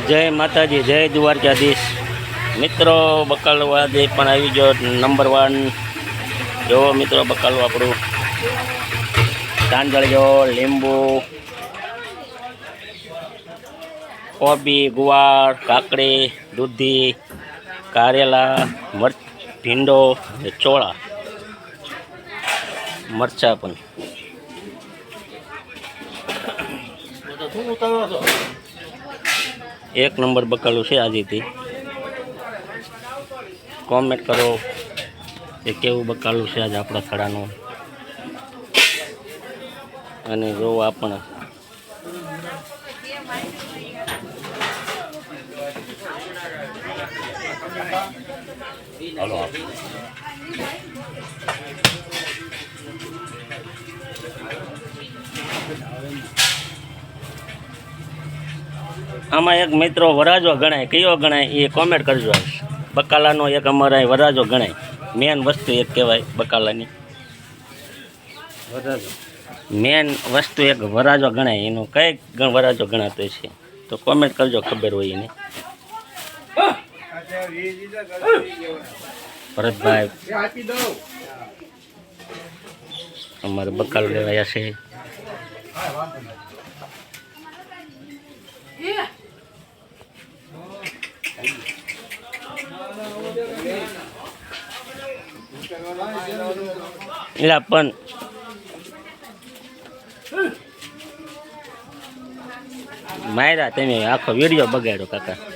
જય માતાજી, જય દ્વારકાધીશ મિત્રો। બકાલો આજે પણ આવી ગયો નંબર 1। જો મિત્રો બકાલો આપણું તાંજળીઓ, લીંબુ, કોબી, ગુવાર, કાકડી, દૂધી, કારેલા, ભીંડો, ચોળા, મરચા પણ એક નંબર બકાલું છે આજેથી। કોમેન્ટ કરો કે કેવું બકાલું છે આજે આપણા થડાનું। અને જો આપણે આમાં એક મિત્રો વરાજો ગણાય, કયો ગણાય એ કોમેન્ટ કરજો। બકાલાનો એક અમારા વરાજો ગણાય, મેન વસ્તુ એક કહેવાય બકાલાની। મેન વસ્તુ એક વરાજો ગણાય, એનું કઈ વરાજો ગણાતો છે તો કોમેન્ટ કરજો, ખબર હોય એને। ભરતભાઈ અમારે બકાલો લેવાયા છે। એલા પણ માયરા તમે આખો વિડીયો બગાડ્યો કાકા।